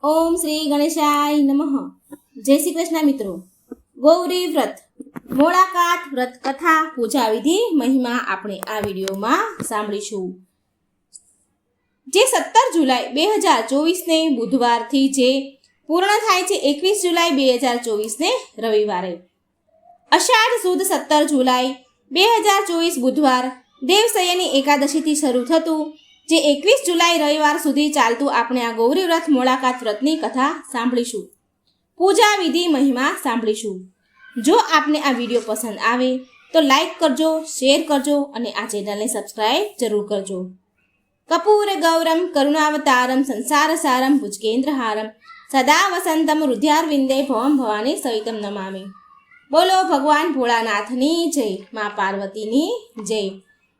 ઓમ શ્રી ગણેશાય નમઃ। જય શ્રી કૃષ્ણ મિત્રો। ગૌરી વ્રત મોળાકાત વ્રત કથા પૂજા વિધિ મહિમા આપણે આ વિડીયોમાં સાંભળીશું। જે 17 જુલાઈ 2024 ને બુધવારથી જે પૂર્ણ થાય છે 21 જુલાઈ 2024 ને રવિવારે। અષાઢ સુદ 17 જુલાઈ 2024 બુધવાર દેવસયની એકાદશીથી શરૂ થતું જે 21 જુલાઈ રવિવાર સુધી ચાલતું આપણે આ ગૌરી વ્રત મોળાકાત વ્રતની કથા સાંભળીશું, પૂજા વિધિ મહિમા સાંભળીશું। જો આપને આ વિડીયો પસંદ આવે તો લાઈક કરજો, શેર કરજો અને આ ચેનલને સબસ્ક્રાઇબ જરૂર કરજો। કપૂર ગૌરમ કરુણાવતારમ સંસાર સારમ ભુજગેન્દ્રહારમ સદા વસંતમ હૃદયારવિંદે ભવમ ભવાની સહિતમ નમામિ। બોલો ભગવાન ભોળાનાથની જય, મા પાર્વતીની જય।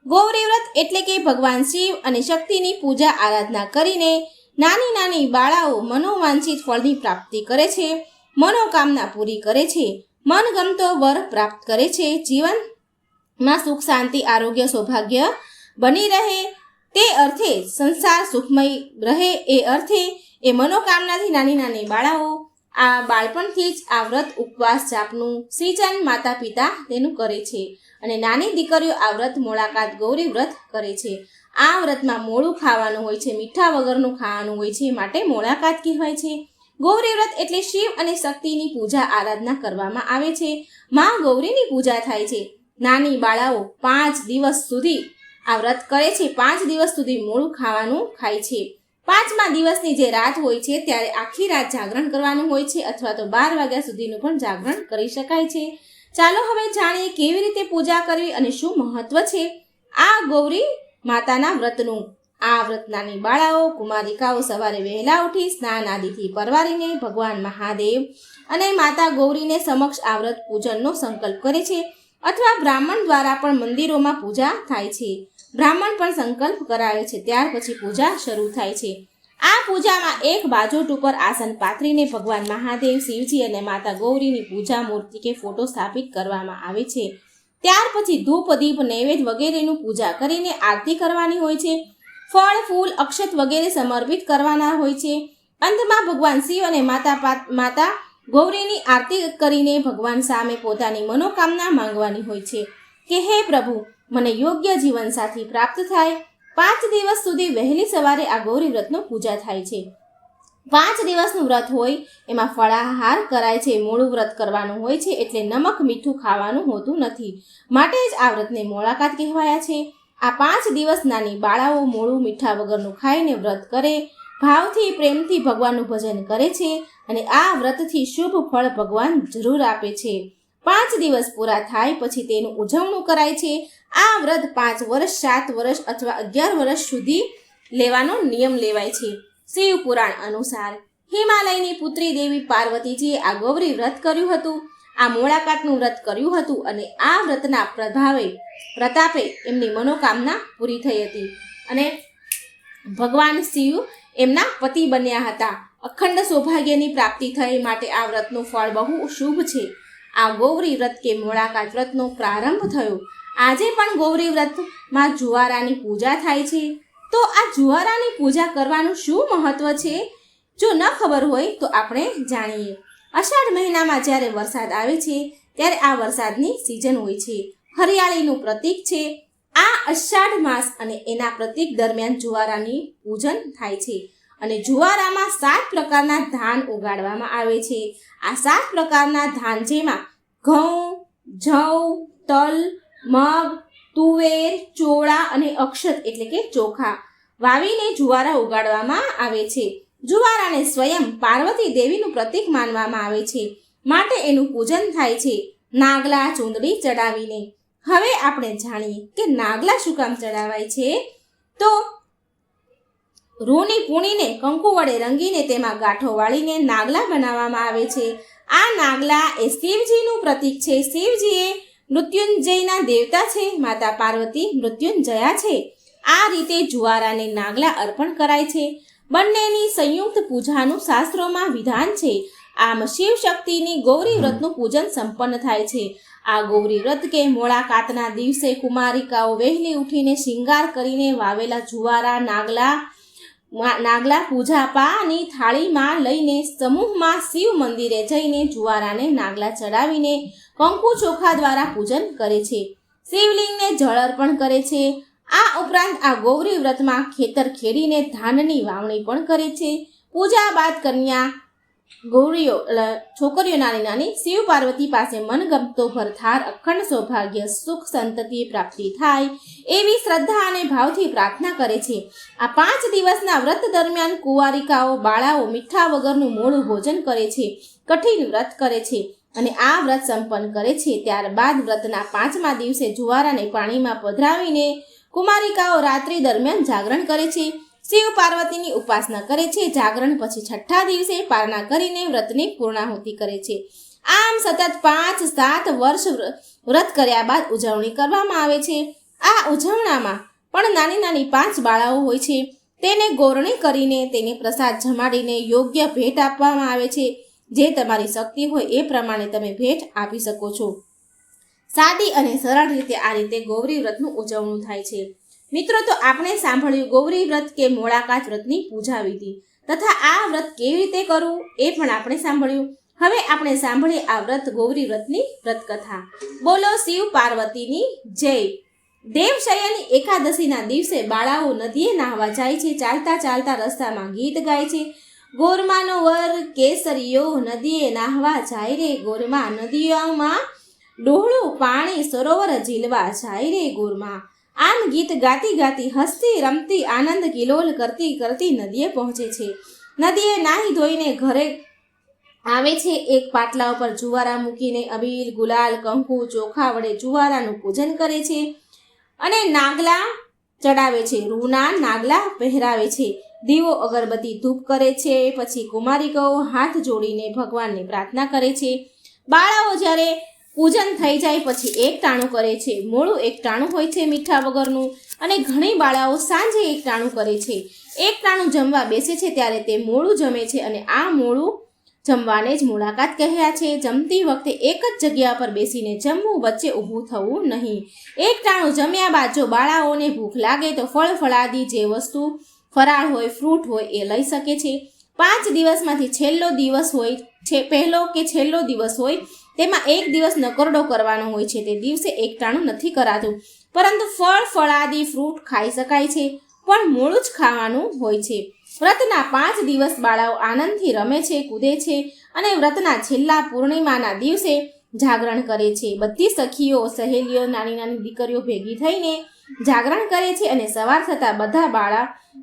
ગૌરી વ્રત એટલે કે ભગવાન શિવ અને શક્તિની પૂજા આરાધના કરીને નાની નાની બાળાઓ મનોવાંછિત ફળની પ્રાપ્તિ કરે છે, મનોકામના પૂરી કરે છે, મનગમતો વર પ્રાપ્ત કરે છે, જીવનમાં સુખ શાંતિ આરોગ્ય સૌભાગ્ય બની રહે તે અર્થે સંસાર સુખમય રહે એ અર્થે એ મનોકામનાથી નાની નાની બાળાઓ આ બાળપણથી જ આ વ્રત ઉપવાસ જાપનું સિંચન માતા પિતા તેનું કરે છે અને નાની દીકરીઓ આ વ્રત મોળાકાત ગૌરી વ્રત કરે છે। આ વ્રતમાં મોળું ખાવાનું હોય છે, મીઠા વગરનું ખાવાનું હોય છે, માટે મોળાકાત કહેવાય છે। ગૌરી વ્રત એટલે શિવ અને શક્તિની પૂજા આરાધના કરવામાં આવે છે, માં ગૌરીની પૂજા થાય છે। નાની બાળાઓ 5 દિવસ સુધી આ વ્રત કરે છે, 5 દિવસ સુધી મોળું ખાવાનું ખાય છે। 5મા દિવસની જે રાત હોય છે ત્યારે આખી રાત જાગરણ કરવાનું હોય છે અથવા તો 12 વાગ્યા સુધીનું પણ જાગરણ કરી શકાય છે। ચાલો હવે જાણીએ કેવી રીતે પૂજા કરવી અને શું મહત્વ છે આ ગૌરી માતાના વ્રતનું। આ વ્રત નાની બાળાઓ કુમારિકાઓ સવારે વહેલા ઉઠી સ્નાન આદિથી પરવારીને ભગવાન મહાદેવ અને માતા ગૌરીને સમક્ષ આ વ્રત પૂજનનો સંકલ્પ કરે છે અથવા બ્રાહ્મણ દ્વારા પણ મંદિરોમાં પૂજા થાય છે, બ્રાહ્મણ પણ સંકલ્પ કરાવે છે, ત્યાર પછી પૂજા શરૂ થાય છે। આ પૂજામાં એક બાજોટ ઉપર આસન પાથરીને ભગવાન મહાદેવ, શિવજી અને માતા ગૌરીની પૂજા મૂર્તિ કે ફોટો સ્થાપિત કરવામાં આવે છે। ત્યાર પછી ધૂપ દીપ નૈવેદ્ય વગેરેનું પૂજા કરીને આરતી કરવાની હોય છે, ફળ ફૂલ અક્ષત વગેરે સમર્પિત કરવાના હોય છે। અંતમાં ભગવાન શિવ અને માતા ગૌરીની આરતી કરીને ભગવાન સામે પોતાની મનોકામના માંગવાની હોય છે કે હે પ્રભુ, મને યોગ્ય જીવનસાથી પ્રાપ્ત થાય। 5 દિવસ સુધી વહેલી સવારે આ ગૌરી વ્રતનો પૂજા થાય છે। 5 દિવસનું વ્રત હોય એમાં ફળાહાર કરાય છે, મોળું વ્રત કરવાનું હોય છે એટલે નમક મીઠું ખાવાનું હોતું નથી, માટે જ આ વ્રતને મોળાકાત કહેવાયા છે। આ 5 દિવસ નાની બાળાઓ મોળું મીઠા વગરનું ખાઈને વ્રત કરે, ભાવથી પ્રેમથી ભગવાનનું ભજન કરે છે અને આ વ્રતથી શુભ ફળ ભગવાન જરૂર આપે છે। 5 દિવસ પૂરા થાય પછી તેનું ઉજવણું કરાય છે। આ વ્રત 5 વર્ષ, 7 વર્ષ અથવા 11 વર્ષ સુધી લેવાનો નિયમ લેવાય છે। શિવ પુરાણ અનુસાર હિમાલયની પુત્રી દેવી પાર્વતીજીએ આ ગૌરી વ્રત કર્યું હતું, આ મોળાકાતનું વ્રત કર્યું હતું અને આ વ્રતના પ્રતાપે એમની મનોકામના પૂરી થઈ હતી અને ભગવાન શિવ એમના પતિ બન્યા હતા। અખંડ સૌભાગ્યની પ્રાપ્તિ થઈ માટે આ વ્રતનું ફળ બહુ શુભ છે। આ ગૌરી વ્રત કે મોળાકાત વ્રતનો પ્રારંભ થયો। આજે પણ ગૌરી વ્રતમાં જુવારાની પૂજા થાય છે। તો આ જુવારાની પૂજા કરવાનું શું મહત્વ છે, જો ન ખબર હોય તો આપણે જાણીએ। અષાઢ મહિનામાં જ્યારે વરસાદ આવે છે ત્યારે આ વરસાદની સિઝન હોય છે, હરિયાળીનું પ્રતીક છે। આ અષાઢ માસ અને એના પ્રતીક દરમિયાન જુવારાની પૂજન થાય છે અને જુવારામાં 7 પ્રકારના ધાન ઉગાડવામાં આવે છે। આ 7 પ્રકારના ધાન જેમાં ઘઉં, જવ, તલ, મગ, તુવેર, ચોળા અને અક્ષત એટલે કે ચોખા વાવીને જુવારા ઉગાડવામાં આવે છે। જુવારાને સ્વયં પાર્વતી દેવીનું પ્રતીક માનવામાં આવે છે, માટે એનું પૂજન થાય છે નાગલા ચૂંદડી ચડાવીને। હવે આપણે જાણીએ કે નાગલા શું કામ ચડાવાય છે। તો રૂની પૂણીને કંકુ વડે રંગીને તેમાં ગાંઠો વાળીને નાગલા બનાવવામાં આવે છે। આ નાગલા એ શિવજીનું પ્રતીક છે। શિવજી એ મૃત્યુંજયના દેવતા છે, માતા પાર્વતી મૃત્યુંજયા છે। આ રીતે જુવારાને નાગલા અર્પણ કરાય છે। બંનેની સંયુક્ત પૂજાનું શાસ્ત્રોમાં વિધાન છે। આમ શિવ શક્તિની ગૌરી વ્રતનું પૂજન સંપન્ન થાય છે। આ ગૌરી વ્રત કે મોળાકાતના દિવસે કુમારિકાઓ વહેલી ઉઠીને શિંગાર કરીને વાવેલા જુવારા, નાગલા નાગલા પૂજા પાની થાળીમાં લઈને સમૂહમાં શિવ મંદિરે જઈને જુવારાને નાગલા ચડાવીને કંકુ ચોખા દ્વારા પૂજન કરે છે, શિવલિંગને જળ અર્પણ કરે છે. આ ઉપરાંત આ ગૌરી વ્રતમાં ખેતર ખેડીને ધાનની વાવણી પણ કરે છે. પૂજા બાદ કન્યા ગૌરીઓ છોકરીઓ નાની નાની શિવ પાર્વતી પાસે મનગમતો ભરથાર અખંડ સૌભાગ્ય સુખ સંતતિ પ્રાપ્તિ થાય એવી શ્રદ્ધા અને ભાવથી પ્રાર્થના કરે છે. આ 5 દિવસના વ્રત દરમિયાન કુંવારિકાઓ બાળાઓ મીઠા વગરનું મોડું ભોજન કરે છે, કઠિન વ્રત કરે છે અને આ વ્રત સંપન્ન કરે છે. ત્યારબાદ વ્રતના 5મા દિવસે જુવારાને પાણીમાં પધરાવીને કુમારિકાઓ રાત્રિ દરમિયાન જાગરણ કરે છે, શિવ પાર્વતીની ઉપાસના કરે છે. જાગરણ પછી 6ઠ્ઠા દિવસે પારણા કરીને વ્રતની પૂર્ણાહુતિ કરે છે. આમ સતત 5-7 વર્ષ વ્રત કર્યા બાદ ઉજવણી કરવામાં આવે છે. આ ઉજવણામાં પણ નાની નાની 5 બાળાઓ હોય છે. તેને ગોરણી કરીને તેને પ્રસાદ જમાડીને યોગ્ય ભેટ આપવામાં આવે છે. જે તમારી શક્તિ હોય એ પ્રમાણે તમે ભેટ આપી શકો છો. સાદી અને સરળ રીતે આ રીતે ગૌરી વ્રતનું ઉજવણું થાય છે. મિત્રો, તો આપણે સાંભળ્યું ગૌરી વ્રત કે મોળાકાત વ્રતની પૂજા વિધિ તથા આ વ્રત કેવી રીતે કરવું એ પણ આપણે સાંભળ્યું. હવે આપણે સાંભળીએ આ વ્રત ગૌરી વ્રતની વ્રતકથા. બોલો શિવ પાર્વતીની જય. દેવશયની એકાદશીના દિવસે બાળાઓ નદીએ નાહવા જાય છે. ચાલતા ચાલતા રસ્તામાં ગીત ગાય છે. ગોરમાનો વર કેસરીયો નદીએ નાહવા જાય રે ગોરમા, નદીઓમાં ડોહળું પાણી સરોવર ઝીલવા જાય રે ગોરમા. આમ ગીત ગાતી ગાતી હસતી રમતી આનંદ કિલોલ કરતી કરતી નદીએ પહોંચે છે. નદીએ નાહી ધોઈને ઘરે આવે છે. એક પાટલા ઉપર જુવારા મૂકીને અબીલ ગુલાલ કંકુ ચોખા વડે જુવારાનું પૂજન કરે છે અને નાગલા ચડાવે છે. રૂના નાગલા પહેરાવે છે. દીવો અગરબત્તી ધૂપ કરે છે. પછી કુમારિકાઓ હાથ જોડીને ભગવાનને પ્રાર્થના કરે છે. બાળાઓ જ્યારે પૂજન થઈ જાય પછી એક ટાણું કરે છે. મોળું એક ટાણું હોય છે મીઠા વગરનું, અને ઘણી બાળાઓ સાંજે એક ટાણું કરે છે. એક ટાણું જમવા બેસે છે ત્યારે તે મોળું જમે છે અને આ મોળું જમવાને જ મોળાકાત કહ્યા છે. જમતી વખતે એક જ જગ્યા પર બેસીને જમવું, વચ્ચે ઊભું થવું નહીં. એક ટાણું જમ્યા બાદ જો બાળાઓને ભૂખ લાગે તો ફળ ફળાદી જે વસ્તુ ફરાળ હોય, ફ્રૂટ હોય એ લઈ શકે છે. 5 દિવસમાંથી છેલ્લો દિવસ હોય છે, પહેલો કે છેલ્લો દિવસ હોય તેમાં એક દિવસ નકરડો કરવાનો હોય છે. તે દિવસે એક ટાણું નથી કરાતું, પરંતુ ફળ ફળાદી ફ્રૂટ ખાઈ શકાય છે, પણ મોડું જ ખાવાનું હોય છે. વ્રતના 5 દિવસ બાળાઓ આનંદથી રમે છે, કૂદે છે અને વ્રતના છેલ્લા પૂર્ણિમાના દિવસે જાગરણ કરે છે. બધી સખીઓ, સહેલીઓ, નાની નાની દીકરીઓ ભેગી થઈને જાગરણ કરે છે અને સવાર થતાં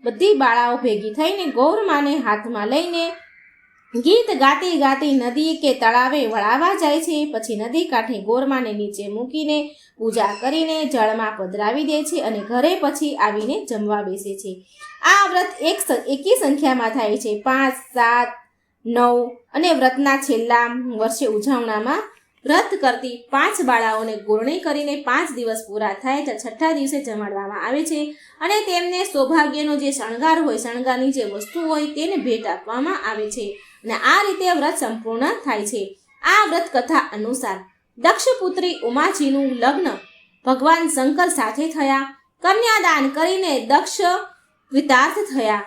બધી બાળાઓ ભેગી થઈને ગૌરમાને હાથમાં લઈને ગીત ગાતી ગાતી નદી કે તળાવે વળાવવા જાય છે. પછી નદી કાંઠે ગોરમાને નીચે મૂકીને પૂજા કરીને જળમાં પધરાવી દે છે અને ઘરે પછી આવીને જમવા બેસે છે. આ વ્રત એકી સંખ્યામાં થાય છે. 5, 7, 9 અને વ્રતના છેલ્લા વર્ષે ઉજવણામાં વ્રત કરતી 5 બાળાઓને ગોરણી કરીને 5 દિવસ પૂરા થાય તો 6ઠ્ઠા દિવસે જમાડવામાં આવે છે અને તેમને સૌભાગ્યનો જે શણગાર હોય, શણગારની જે વસ્તુ હોય તેને ભેટ આપવામાં આવે છે અને આ રીતે વ્રત સંપૂર્ણ થાય છે. આ વ્રત કથા અનુસાર દક્ષપુત્રી ઉમાજીનું લગ્ન ભગવાન શંકર સાથે થયા. કન્યાદાન કરીને દક્ષ કૃતાર્થ થયા.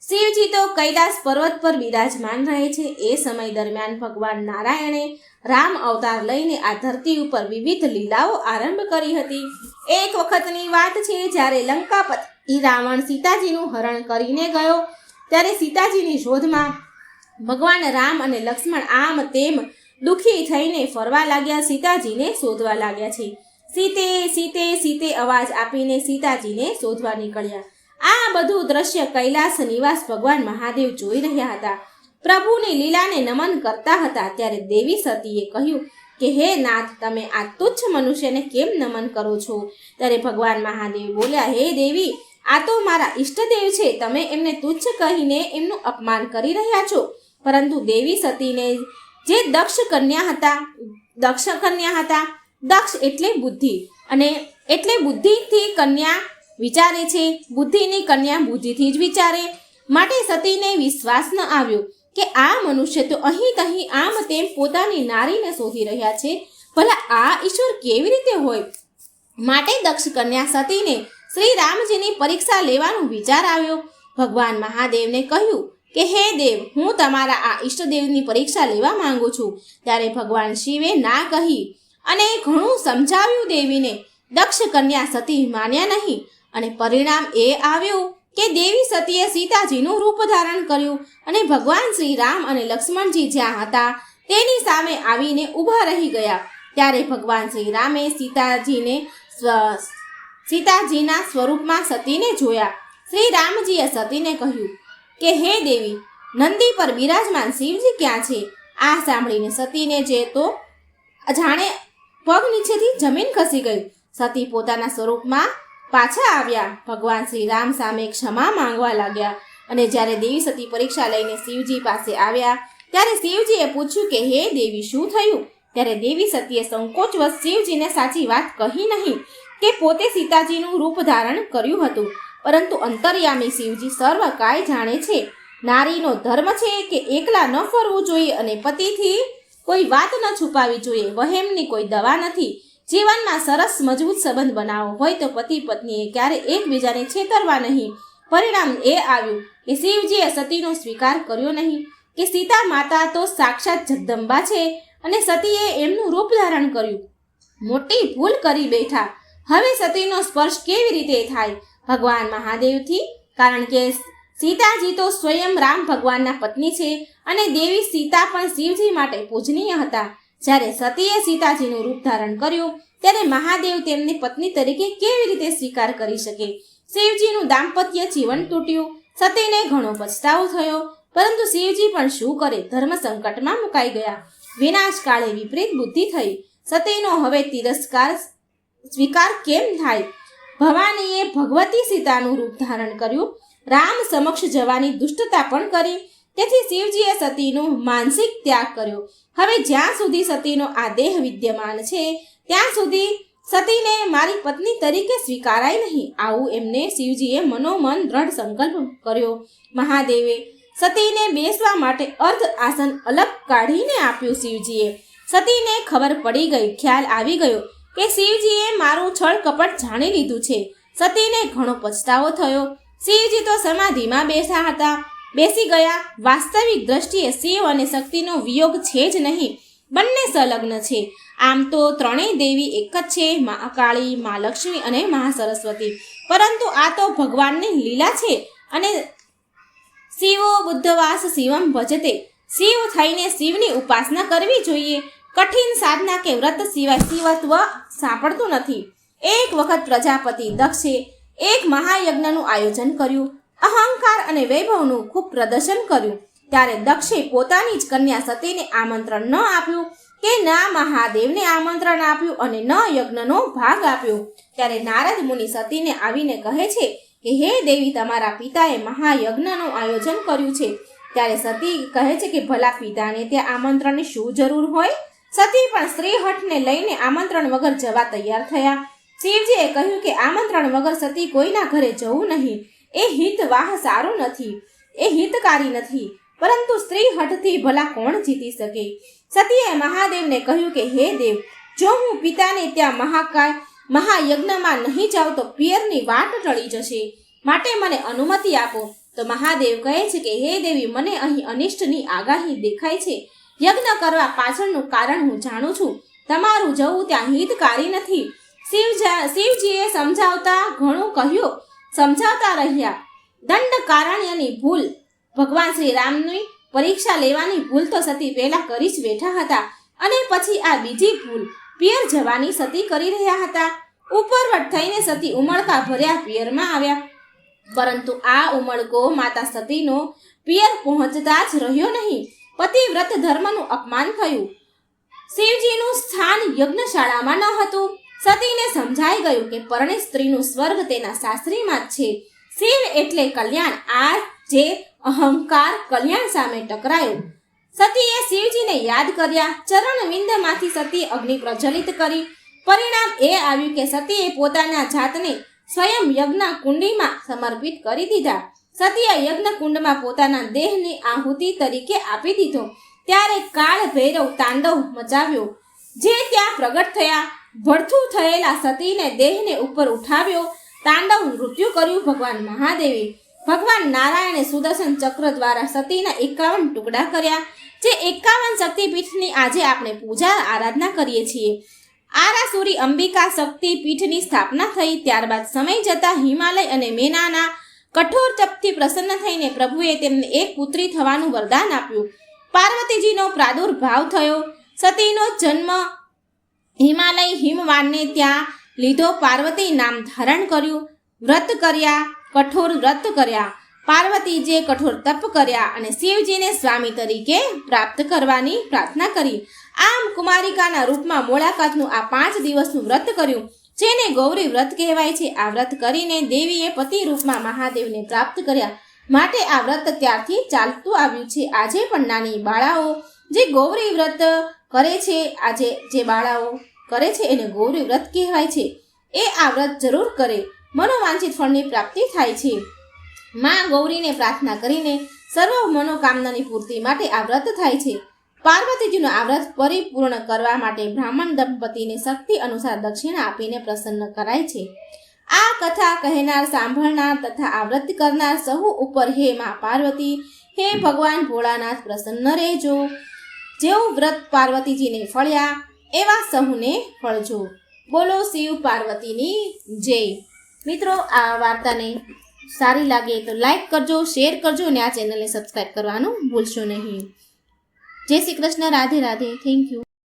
શિવજી તો કૈલાસ પર્વત પર બિરાજમાન રહે છે. એ સમય દરમિયાન ભગવાન નારાયણે રામ અવતાર લઈને આ ધરતી ઉપર વિવિધ લીલાઓ આરંભ કરી હતી. એક વખતની વાત છે, જ્યારે લંકાપતિ રાવણ સીતાજીનું હરણ કરીને ગયો ત્યારે સીતાજીની શોધમાં ભગવાન રામ અને લક્ષ્મણ આમ તેમ દુઃખી થઈને ફરવા લાગ્યા, સીતાજીને શોધવા લાગ્યા છે. સીતે સીતે સીતે અવાજ આપીને સીતાજીને શોધવા નીકળ્યા. આ બધું દ્રશ્ય કૈલાસ નિવાસ ભગવાન મહાદેવ જોઈ રહ્યા હતા. પ્રભુની લીલાને નમન કરતા હતા. ત્યારે દેવી સતીએ કહ્યું કે હે નાથ, તમે આ તુચ્છ મનુષ્યને કેમ નમન કરો છો? ત્યારે ભગવાન મહાદેવ બોલ્યા, હે દેવી, આ તો મારા ઈષ્ટદેવ છે. તમે એમને તુચ્છ કહીને એમનું અપમાન કરી રહ્યા છો. પરંતુ દેવી સતીને જે દક્ષ કન્યા હતા, દક્ષ એટલે બુદ્ધિ, અને એટલે બુદ્ધિથી કન્યા વિચારે છે. બુદ્ધિની કન્યા બુદ્ધિથી જ વિચારે. માટે સતીને વિશ્વાસ ન આવ્યો કે આ મનુષ્ય તો અહીં તહીં આમ તેમ પોતાની નારીને શોધી રહ્યા છે. ભલા આ ઈશ્વર કેવી રીતે હોય? માટે દક્ષ કન્યા સતીને શ્રી રામજીની પરીક્ષા લેવાનો વિચાર આવ્યો. ભગવાન મહાદેવને કહ્યું કે હે દેવ, હું તમારા આ ઈષ્ટદેવની પરીક્ષા લેવા માંગુ છું. ત્યારે ભગવાન શિવે ના કહી અને ઘણું સમજાવ્યું દેવીને. દક્ષ કન્યા સતી માન્યા નહીં અને પરિણામ એ આવ્યું કે દેવી સતીએ સીતાજીનું રૂપ ધારણ કર્યું અને ભગવાન શ્રી રામ અને લક્ષ્મણજી જ્યાં હતા તેની સામે આવીને ઊભા રહી ગયા. ત્યારે ભગવાન શ્રી રામે સીતાજીના સ્વરૂપમાં સતીને જોયા. શ્રી રામજીએ સતીને કહ્યું કે હે દેવી, નંદી પર બિરાજમાન શિવજી ક્યાં છે? આ સાંભળીને સતીને જે તો જાણે પગ નીચેથી જમીન ખસી ગઈ. સતી પોતાના સ્વરૂપમાં પાછા આવ્યા. ભગવાન શ્રી રામ સામે ક્ષમા માંગવા લાગ્યા અને જ્યારે દેવી સતી પરીક્ષા લઈને શિવજી પાસે આવ્યા ત્યારે શિવજીએ પૂછ્યું કે હે દેવી, શું થયું? ત્યારે દેવી સતીએ સંકોચવશ શિવજીને સાચી વાત કહી નહીં કે પોતે સીતાજીનું રૂપ ધારણ કર્યું હતું, પરંતુ અંતર્યામી શિવજી સર્વ કાંઈ જાણે છે. નારીનો ધર્મ છે કે એકલા ન ફરવું જોઈએ અને પતિથી કોઈ વાત ન છુપાવી જોઈએ. વહેમની કોઈ દવા નથી. જીવનમાં સરસ મજબૂત સંબંધ બનાવવો હોય તો પતિ પત્નીએ ક્યારે એકબીજાને છેતરવા નહીં. પરિણામ એ આવ્યું કે શિવજીએ સતીનો સ્વીકાર કર્યો નહીં કે સીતા માતા તો સાક્ષાત જગદંબા છે અને સતીએ એમનું રૂપ ધારણ કર્યું. મોટી ભૂલ કરી બેઠા. હવે સતીનો સ્પર્શ કેવી રીતે થાય ભગવાન મહાદેવથી? કારણ કે સીતાજી તો સ્વયં રામ ભગવાનના પત્ની છે અને દેવી સીતા પણ શિવજી માટે પૂજનીય હતા. જ્યારે સતીએ સીતાજીનું રૂપ ધારણ કર્યું ત્યારે મહાદેવ તેમની પત્ની તરીકે કેવી રીતે સ્વીકાર કરી શકે? શિવજીનું દાંપત્ય જીવન તૂટ્યું. સતીને ઘણો પછતાવો થયો, પરંતુ શિવજી પણ શું કરે? ધર્મ સંકટમાં મુકાઈ ગયા. વિનાશ કાળે વિપરીત બુદ્ધિ થઈ. સતીનો હવે તિરસ્કાર સ્વીકાર કેમ થાય? ભવાનીએ ભગવતી સીતાનું રૂપ ધારણ કર્યું. રામ સમક્ષ જવાની દુષ્ટતા પણ કરી. તેથી શિવજીએ સતીનો માનસિક ત્યાગ કર્યો. હવે જ્યાં સુધી સતીનો આ દેહ વિદ્યમાન છે ત્યાં સુધી સતીને મારી પત્ની તરીકે સ્વીકારાય નહીં. આવું એમને શિવજીએ મનોમન દ્રઢ સંકલ્પ કર્યો. મહાદેવે સતીને બેસવા માટે અર્ધ આસન અલગ કાઢીને આપ્યું. શિવજીએ સતીને ખબર પડી ગઈ, ખ્યાલ આવી ગયો કે શિવજીએ મારું છળ કપટ જાણી લીધું છે. સતીને ઘણો પછતાવો થયો. શિવજી તો સમાધિમાં બેસી ગયા. વાસ્તવિક દ્રષ્ટિએ શિવ અને શક્તિનો વિયોગ છે જ નહીં, બંને સંલગ્ન છે. આમ તો ત્રણેય દેવી એક જ છે, મા કાળી, મા લક્ષ્મી અને મહા સરસ્વતી. પરંતુ આ તો ભગવાનની લીલા છે અને શિવો બુદ્ધવાસ શિવમ ભજતે. શિવ થઈને શિવની ઉપાસના કરવી જોઈએ. કઠિન સાધના કે વ્રત સિવાય શિવત્વ સાંપડતું નથી. એક વખત પ્રજાપતિ દક્ષે એક મહાયજ્ઞનું આયોજન કર્યું. અહંકાર અને વૈભવનું ખૂબ પ્રદર્શન કર્યું. ત્યારે દક્ષે પોતાની જ કન્યા સતીને આમંત્રણ ન આપ્યું કે ના મહાદેવને આમંત્રણ આપ્યું અને ન યજ્ઞનો ભાગ આપ્યો. ત્યારે નારદ મુનિ સતીને આવીને કહે છે કે હે દેવી, તમારા પિતાએ મહાયજ્ઞનું આયોજન કર્યું છે. ત્યારે સતી કહે છે કે ભલા પિતાને ત્યાં આમંત્રણની શું જરૂર હોય? સતી પણ સ્ત્રી હઠને લઈને આમંત્રણ વગર જવા તૈયાર થયા. શિવજીએ કહ્યું કે આમંત્રણ વગર સતી કોઈના ઘરે જવું નહીં. એ હિતવાહ સારું નથી, એ હિતકારી નથી. પરંતુ સ્ત્રી હઠથી ભલા કોણ જીતી શકે? સતીએ મહાદેવને કહ્યું કે હે દેવ, જો હું પિતાને ત્યાં મહાયજ્ઞમાં નહીં જાઉં તો પિયરની વાટ ટળી જશે, માટે મને અનુમતિ આપો. તો મહાદેવ કહે છે કે હે દેવી, મને અહીં અનિષ્ટની આગાહી દેખાય છે. યજ્ઞ કરવા પાછળનું કારણ હું જાણું છું. તમારું જવું ત્યાં હિતકારી નથી. શિવજીએ સમજાવતા રહ્યા. દંડકારણ્યની ભૂલ, ભગવાન શ્રી રામની પરીક્ષા લેવાની ભૂલ તો સતી પહેલા કરી જ બેઠા હતા અને પછી આ બીજી ભૂલ પિયર જવાની સતી કરી રહ્યા હતા. ઉપરવટ થઈને સતી ઉમળકા ભર્યા પિયરમાં આવ્યા, પરંતુ આ ઉમળકો માતા સતીનો પિયર પહોંચતા જ રહ્યો નહીં. પતિવ્રત ધર્મનું અપમાન થયું. શિવજીનું સ્થાન યજ્ઞશાળામાં ન હતું. સતીને સમજાઈ ગયું કે પરણિત સ્ત્રીનું સ્વર્ગ તેના સાસરીમાં જ છે. શિવ એટલે કલ્યાણ. આ જે અહંકાર કલ્યાણ સામે ટકરાયો. સતીએ શિવજીને યાદ કર્યા. ચરણ વિંદમાંથી સતીએ અગ્નિ પ્રજ્વલિત કરી. પરિણામ એ આવ્યું કે સતીએ પોતાના જાતને સ્વયં યજ્ઞ કુંડીમાં સમર્પિત કરી દીધા. સતીએ યજ્ઞ કુંડમાં પોતાના દેહને આહુતિ તરીકે આપી દીધો. ત્યારે કાળ ભૈરવ તાંડવ મચાવ્યો, જે ત્યાં પ્રગટ થયા. ભડથું થયેલા સતીને દેહને ઉપર ઉઠાવ્યો. તાંડવ નૃત્ય કર્યું ભગવાન મહાદેવે. ભગવાન નારાયણે સુદર્શન ચક્ર દ્વારા સતીના 51 ટુકડા કર્યા. જે 51 શક્તિપીઠની આજે આપણે પૂજા આરાધના કરીએ છીએ. આરાસુરી અંબિકા શક્તિપીઠની સ્થાપના થઈ. ત્યારબાદ સમય જતા હિમાલય અને મેનાના કઠોર તપથી પ્રસન્ન થઈને પ્રભુએ તેમને એક પુત્રી થવાનું વરદાન આપ્યું. પાર્વતીજીનો પ્રાદુર્ભાવ થયો. સતીનો જન્મ હિમાલય હિમવાનને ત્યાં લીધો. પાર્વતી નામ ધારણ કર્યું. વ્રત કર્યા, કઠોર વ્રત કર્યા. પાર્વતીજીએ કઠોર તપ કર્યા અને શિવજીને સ્વામી તરીકે પ્રાપ્ત કરવાની પ્રાર્થના કરી. આમ કુમારિકાના રૂપમાં મોળાકાતનું આ 5 દિવસનું વ્રત કર્યું, જેને ગૌરી વ્રત કહેવાય છે. આ વ્રત કરીને દેવીએ પતિ રૂપમાં મહાદેવને પ્રાપ્ત કર્યા. માટે આ વ્રત ત્યારથી ચાલતું આવ્યું છે. આજે પણ નાની બાળાઓ જે ગૌરી વ્રત કરે છે, આજે જે બાળાઓ કરે છે એને ગૌરી વ્રત કહેવાય છે. એ આ વ્રત જરૂર કરે, મનોવાંછિત ફળની પ્રાપ્તિ થાય છે. માં ગૌરીને પ્રાર્થના કરીને સર્વ મનોકામનાની પૂર્તિ માટે આ વ્રત થાય છે. પાર્વતીજીનું આ વ્રત પરિપૂર્ણ કરવા માટે બ્રાહ્મણ દંપતીને શક્તિ અનુસાર દક્ષિણા આપીને પ્રસન્ન કરાય છે. આ કથા કહેનાર, સાંભળનાર તથા આ વ્રત કરનાર સહુ ઉપર હે મા પાર્વતી, હે ભગવાન ભોળાનાથ પ્રસન્ન રહેજો. જેવું વ્રત પાર્વતીજીને ફળ્યા એવા સહુને ફળજો. બોલો શિવ પાર્વતીની જય. મિત્રો, આ વાર્તાને સારી લાગે તો લાઈક કરજો, શેર કરજો અને આ ચેનલને સબસ્ક્રાઈબ કરવાનું ભૂલશો નહીં. જય શ્રી કૃષ્ણ. રાધે રાધે. Thank you.